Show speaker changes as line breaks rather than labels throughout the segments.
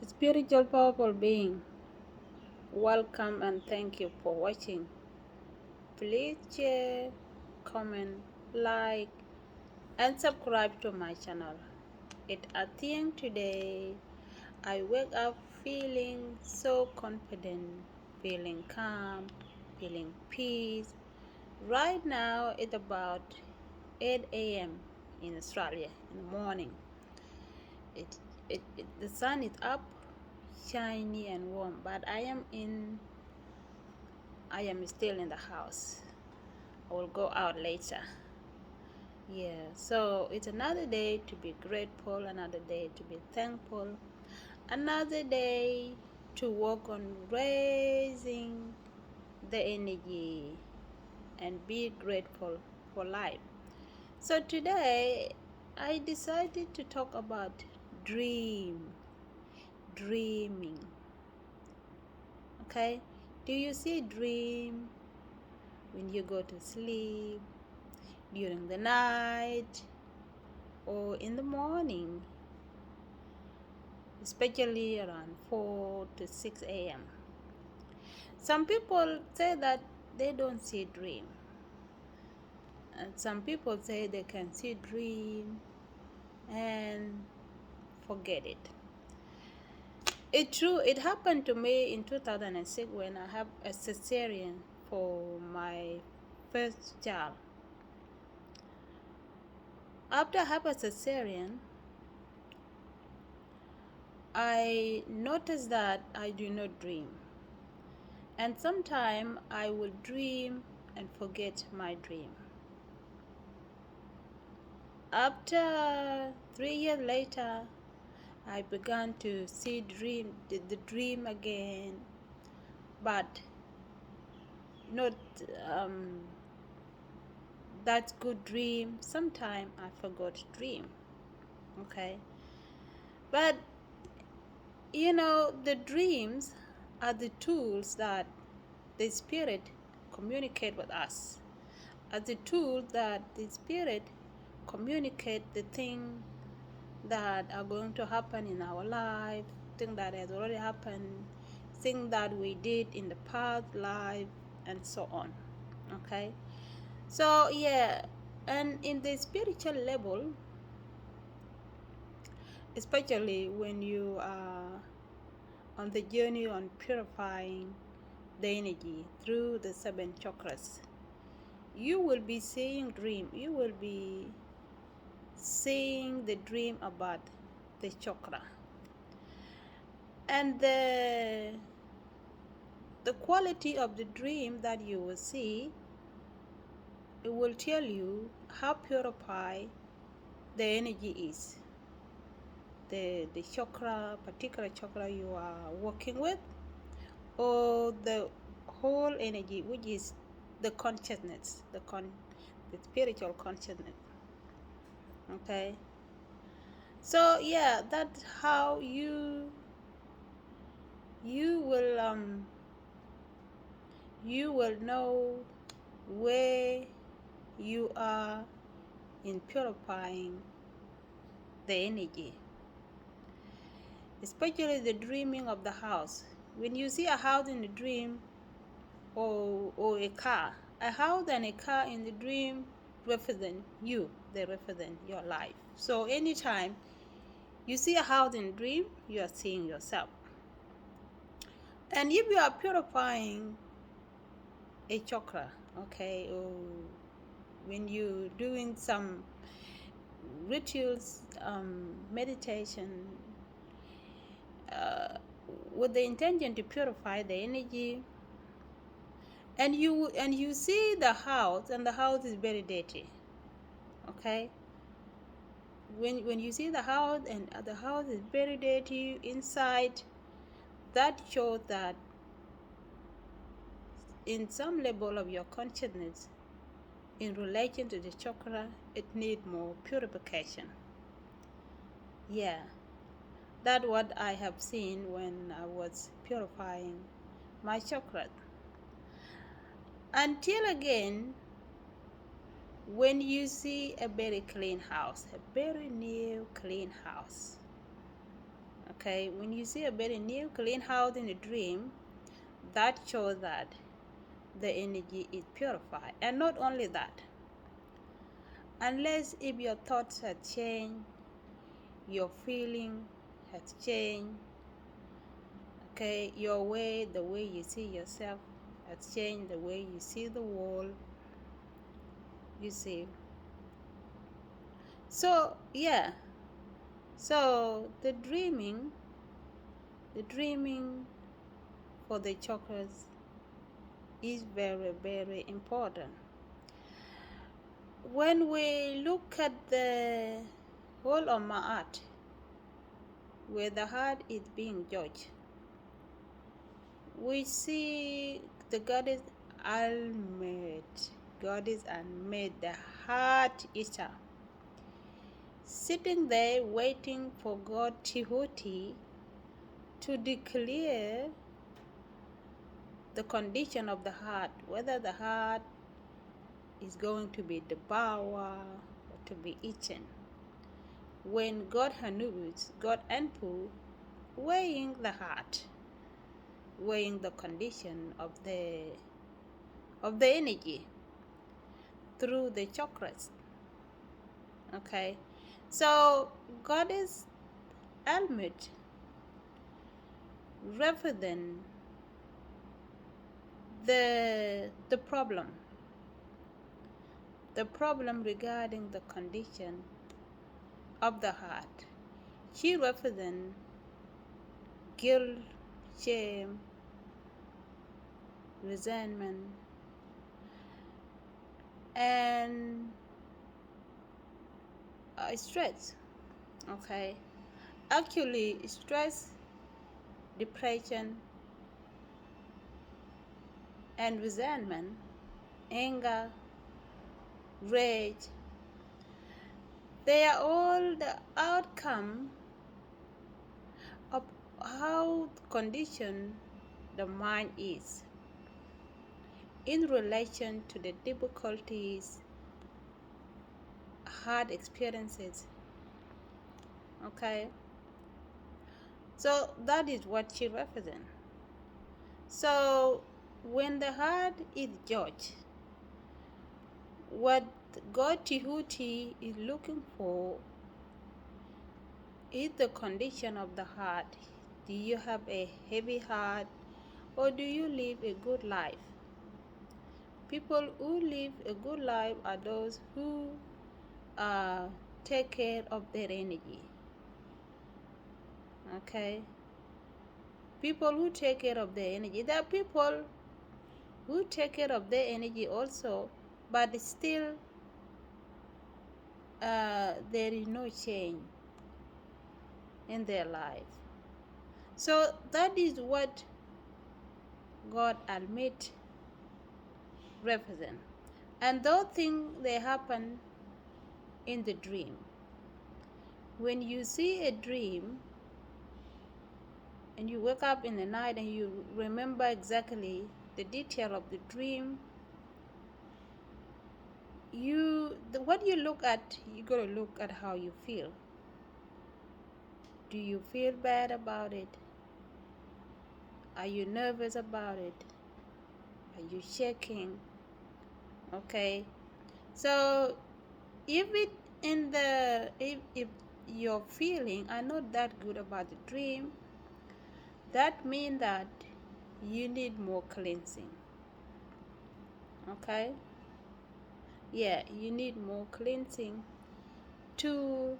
Spiritual powerful being, welcome and thank you for watching. Please share, comment, like, and subscribe to my channel. It's a thing today. I wake up feeling so confident, feeling calm, feeling peace. Right now it's about 8 a.m. in Australia in the morning. The sun is up, shiny and warm, but I am still in the house. I will go out later. Yeah, so it's another day to be grateful, another day to be thankful, another day to work on raising the energy and be grateful for life. So today I decided to talk about dreaming. Okay, do you see dream when you go to sleep, during the night, or in the morning, especially around 4 to 6 a.m.? Some people say that they don't see dream, and some people say they can see dream and forget it. It's true, it happened to me in 2006 when I have a cesarean for my first child. After I have a cesarean, I noticed that I do not dream. And sometimes I will dream and forget my dream. After 3 years later, I began to see the dream again, but not that good dream. Sometimes I forgot dream. Okay, but the dreams are the tools that the spirit communicate with us, are the tool that the spirit communicate the thing that are going to happen in our life, thing that has already happened, thing that we did in the past life, and so on. Okay, so yeah, and in the spiritual level, especially when you are on the journey on purifying the energy through the 7 chakras, you will be seeing dream. You will be seeing the dream about the chakra. And the quality of the dream that you will see, it will tell you how purified the energy is. The particular chakra you are working with, or the whole energy, which is the consciousness, the spiritual consciousness. Okay, so yeah, that's how you will know where you are in purifying the energy, especially the dreaming of the house. When you see a house in the dream, or a car, a house and a car in the dream represent you, they represent your life. So anytime you see a house in a dream, you are seeing yourself. And if you are purifying a chakra, okay, or when you're doing some rituals, meditation, with the intention to purify the energy, and you see the house, and the house is very dirty. Okay, when you see the house and the house is very dirty inside, that shows that in some level of your consciousness in relation to the chakra, it needs more purification. Yeah, that's what I have seen when I was purifying my chakra. Until again, when you see a very clean house, a very new clean house, Okay, when you see a very new clean house in a dream, that shows that the energy is purified. And not only that, unless if your thoughts have changed, your feeling has changed, okay, the way you see yourself has changed, the way you see the world, you see. So yeah, so the dreaming for the chakras is very, very important. When we look at the whole of Ma'at, where the heart is being judged, we see the goddess Almet, goddess Almet, the heart eater, sitting there waiting for God Tihuti to declare the condition of the heart, whether the heart is going to be devoured or to be eaten. When God Hanubis, God Anpu, weighing the heart, weighing the condition of the energy through the chakras. Okay, so Goddess Almut represent the problem regarding the condition of the heart. She represents guilt, shame, resentment, and stress. Okay, actually, stress, depression, and resentment, anger, rage, they are all the outcome of how conditioned the mind is in relation to the difficulties, hard experiences. Okay, so that is what she represents. So when the heart is judged, what God Tihuti is looking for is the condition of the heart. Do you have a heavy heart, or do you live a good life? People who live a good life are those who take care of their energy. Okay, people who take care of their energy. There are people who take care of their energy also, but still there is no change in their life. So that is what God admit represent. And those things, they happen in the dream. When you see a dream and you wake up in the night and you remember exactly the detail of the dream, what you look at, you gotta look at how you feel. Do you feel bad about it? Are you nervous about it? Are you shaking? Okay, so if your feeling are not that good about the dream, that means that you need more cleansing. Okay, yeah, you need more cleansing to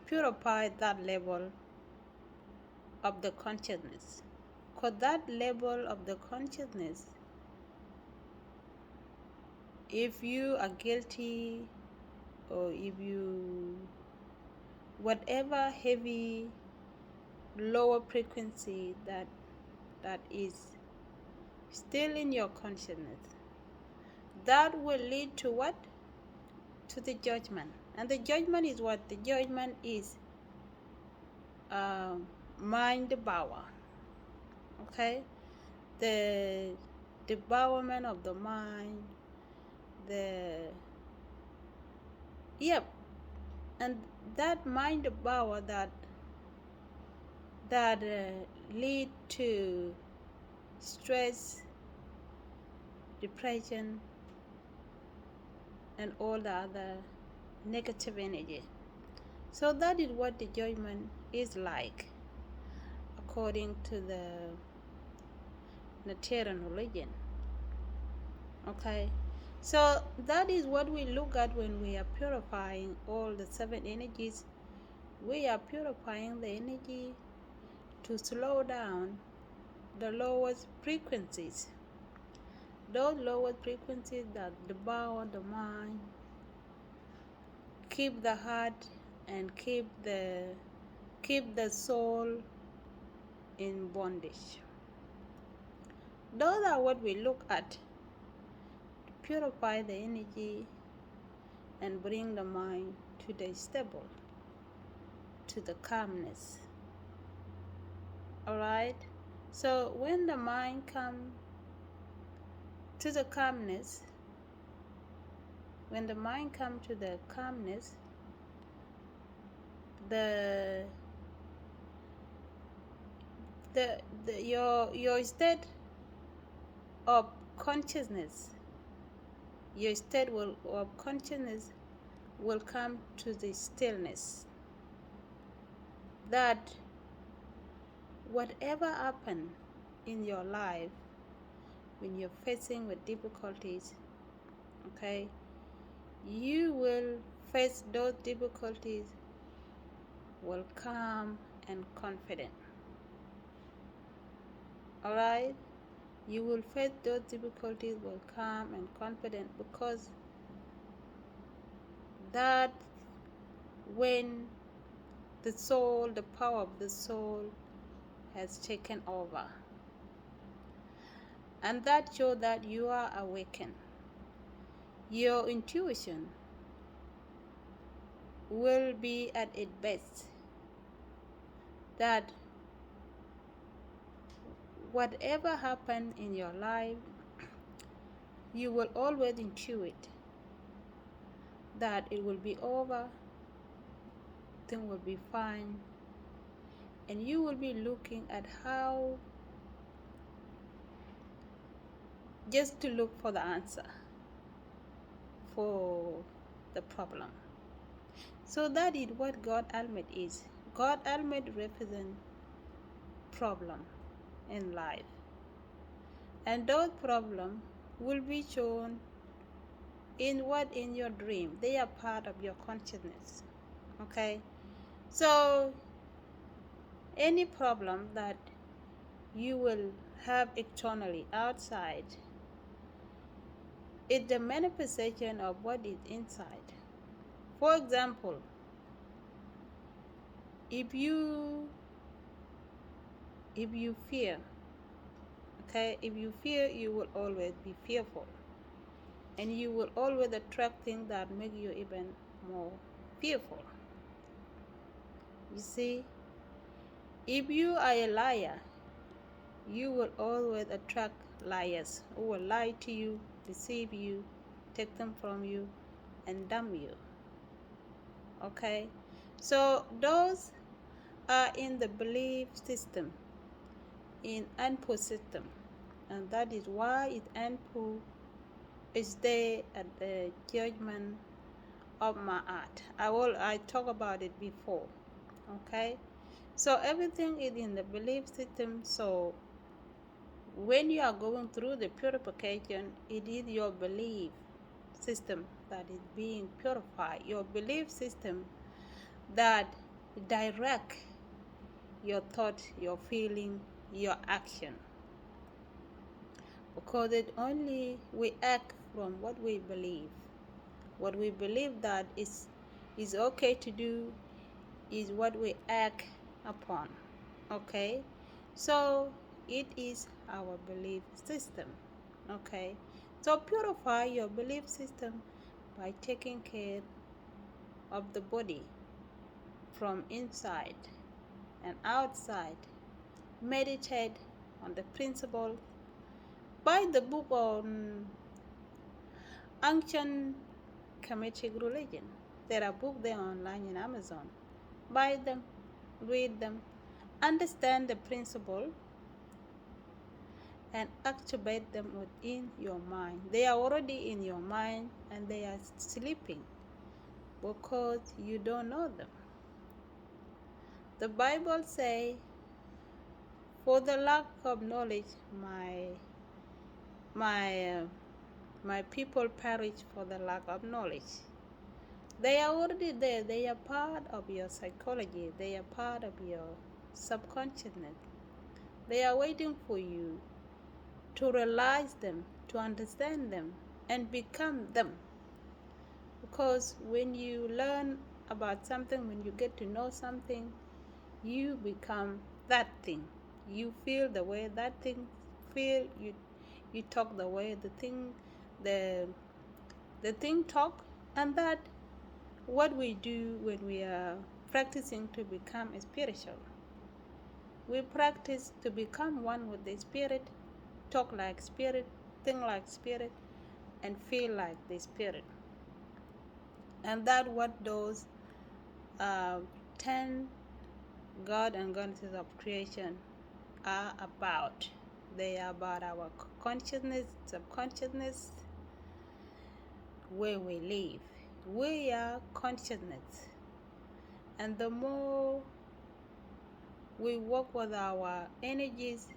purify that level of the consciousness, because that level of the consciousness, if you are guilty, or if you, whatever heavy lower frequency that is still in your consciousness, that will lead to what? To the judgment. And the judgment is what? The judgment is mind power. Okay, the devourment of the mind, and that mind power that that lead to stress, depression, and all the other negative energy. So that is what the judgment is like, according to the Unitarian religion. Okay, so that is what we look at when we are purifying all the seven energies. We are purifying the energy to slow down the lowest frequencies, those lowest frequencies that devour the mind, keep the heart, and keep the soul in bondage. Those are what we look at to purify the energy and bring the mind to the stable, to the calmness. Alright? So when the mind comes to the calmness, the your state of consciousness, will come to the stillness. That whatever happen in your life, when you're facing with difficulties, okay, you will face those difficulties will calm and confident. Alright? You will face those difficulties will calm and confident, because that when the power of the soul has taken over, and that shows that you are awakened. Your intuition will be at its best, that whatever happened in your life, you will always intuit that it will be over, things will be fine, and you will be looking at how just to look for the answer for the problem. So that is what God ammit is. God ammit represents problem in life, and those problems will be shown in your dream. They are part of your consciousness. Okay, so any problem that you will have externally outside is the manifestation of what is inside. For example, if you fear, okay, if you fear, you will always be fearful, and you will always attract things that make you even more fearful. You see, if you are a liar, you will always attract liars who will lie to you, deceive you, take them from you, and damn you. Okay, so those are in the belief system, in input system, and that is why it input is there at the judgment of my art. I talked about it before. Okay, so everything is in the belief system. So when you are going through the purification, it is your belief system that is being purified, your belief system that direct your thought, your feeling, your action, because it only we act from what we believe that is okay to do is what we act upon. Okay, so it is our belief system. Okay, so purify your belief system by taking care of the body from inside and outside. Meditate on the principle. Buy the book on ancient Kemetic religion. There are books there online in Amazon. Buy them, read them, understand the principle and activate them within your mind. They are already in your mind and they are sleeping because you don't know them. The Bible says, for the lack of knowledge, my people perish for the lack of knowledge. They are already there. They are part of your psychology. They are part of your subconsciousness. They are waiting for you to realize them, to understand them, and become them. Because when you learn about something, when you get to know something, you become that thing. You feel the way that thing feel. You talk the way the thing talk, and that what we do when we are practicing to become spiritual. We practice to become one with the spirit, talk like spirit, think like spirit, and feel like the spirit. And that what those 10 God and goddesses of creation are about. They are about our consciousness, subconsciousness, where we live. We are consciousness. And the more we work with our energies,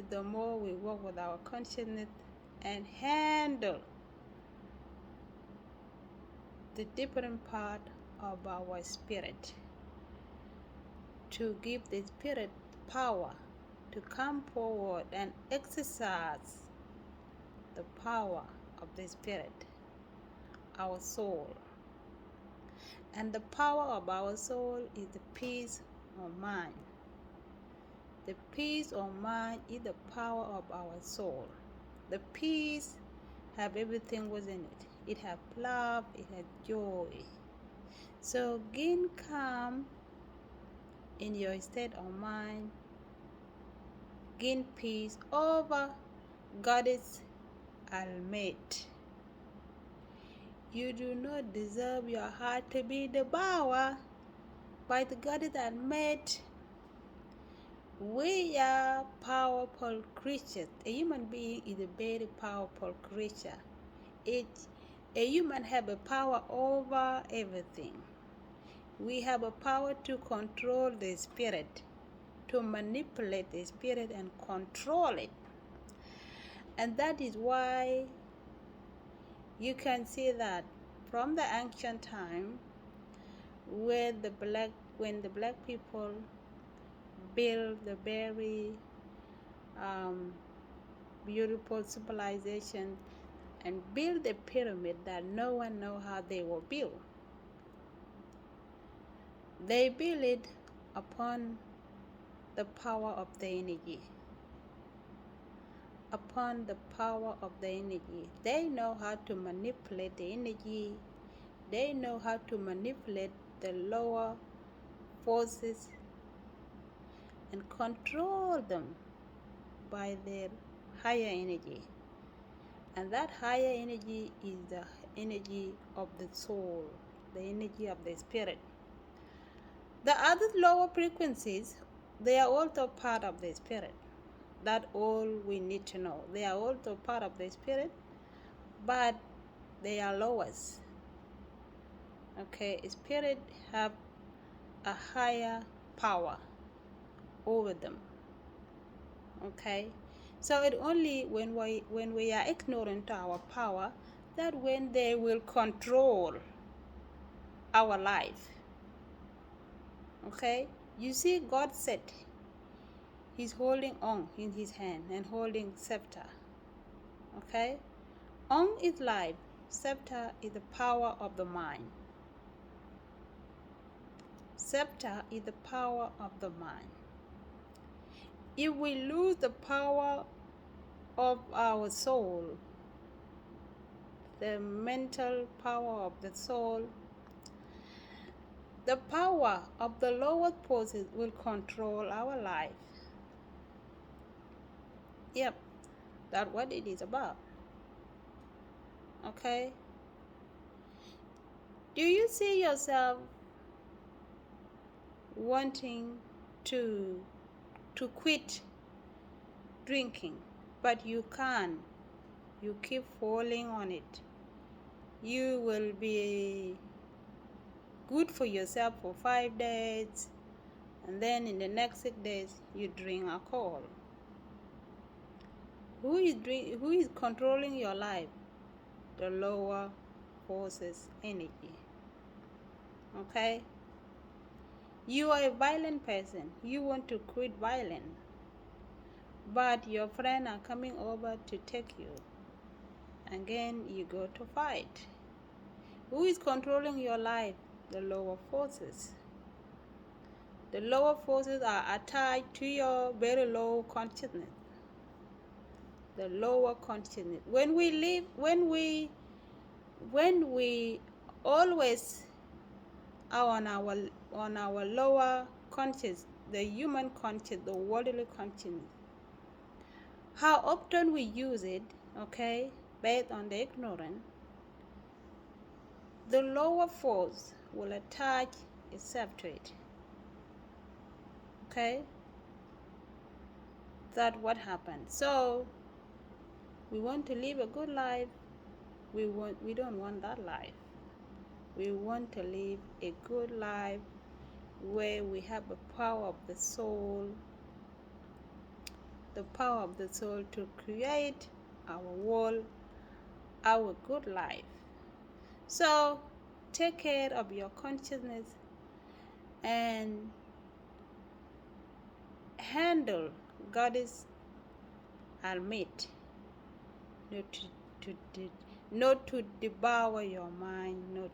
the more we work with our consciousness and handle the different part of our spirit, to give the spirit power to come forward and exercise the power of the spirit, our soul. And the power of our soul is the peace of mind. The peace of mind is the power of our soul. The peace have everything within it. It have love, it has joy. So gain calm in your state of mind. Gain peace over Goddess ammit. You do not deserve your heart to be devoured by the Goddess ammit. We are powerful creatures. A human being is a very powerful creature. A human have a power over everything. We have a power to control the spirit, to manipulate the spirit and control it. And that is why you can see that from the ancient time, when the black people build the very beautiful civilization and build the pyramid that no one know how they were built. They build it upon the power of the energy. Upon the power of the energy. They know how to manipulate the energy. They know how to manipulate the lower forces and control them by their higher energy. And that higher energy is the energy of the soul, the energy of the spirit. The other lower frequencies, they are also part of the spirit. That's all we need to know. They are also part of the spirit, but they are lowest. Okay, spirit have a higher power over them. Okay, so it only when we are ignorant to our power, that when they will control our life. Okay, you see, God said He's holding on in His hand and holding scepter. Okay, on is life, scepter is the power of the mind. Scepter is the power of the mind. If we lose the power of our soul, the mental power of the soul, the power of the lower forces will control our life. Yep, that's what it is about. Okay? Do you see yourself wanting to quit drinking, but you can't. You keep falling on it. You will be good for yourself for 5 days, and then in the next 6 days you drink alcohol. Who is controlling your life? The lower forces energy. Okay? You are a violent person. You want to quit violence, but your friends are coming over to take you. Again, you go to fight. Who is controlling your life? The lower forces. The lower forces are attached to your very low consciousness. The lower consciousness. When we always are on our lower conscious, the human conscious, the worldly consciousness, how often we use it, okay, based on the ignorance, the lower force will attach itself to it. Okay? That's what happens. So we want to live a good life. We don't want that life. We want to live a good life where we have the power of the soul to create our world, our good life. So take care of your consciousness and handle Goddess ammit, not to devour your mind, not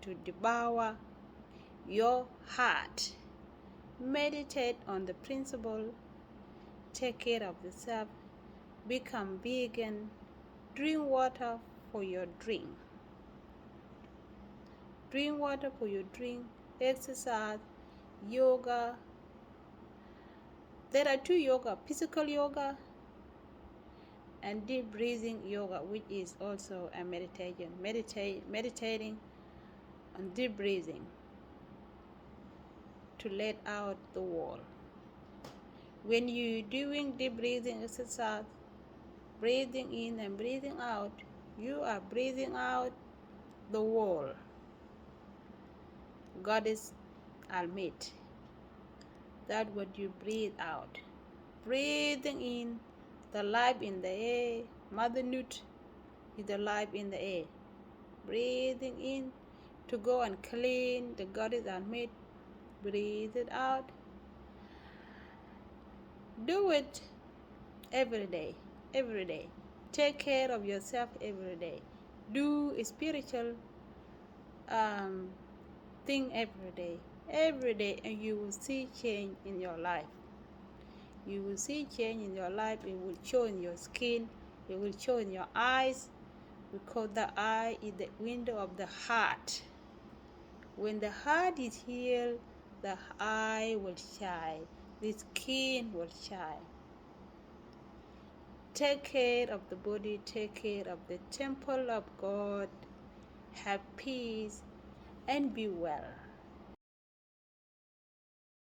to devour your heart. Meditate on the principle. Take care of yourself. Become vegan. Drink water for your drink. Drink water for your drink. Exercise. Yoga. There are 2 yoga: physical yoga and deep breathing yoga, which is also a meditation. Meditating on deep breathing to let out the world. When you're doing deep breathing exercise, breathing in and breathing out, you are breathing out the world. Goddess ammit. That's what you breathe out. Breathing in the life in the air. Mother Nut is the life in the air. Breathing in to go and clean the Goddess ammit. Breathe it out. Do it every day. Every day. Take care of yourself every day. Do a spiritual thing every day, and you will see change in your life. You will see change in your life. It will show in your skin. It will show in your eyes, because the eye is the window of the heart. When the heart is healed, the eye will shine. The skin will shine. Take care of the body. Take care of the temple of God. Have peace and be well.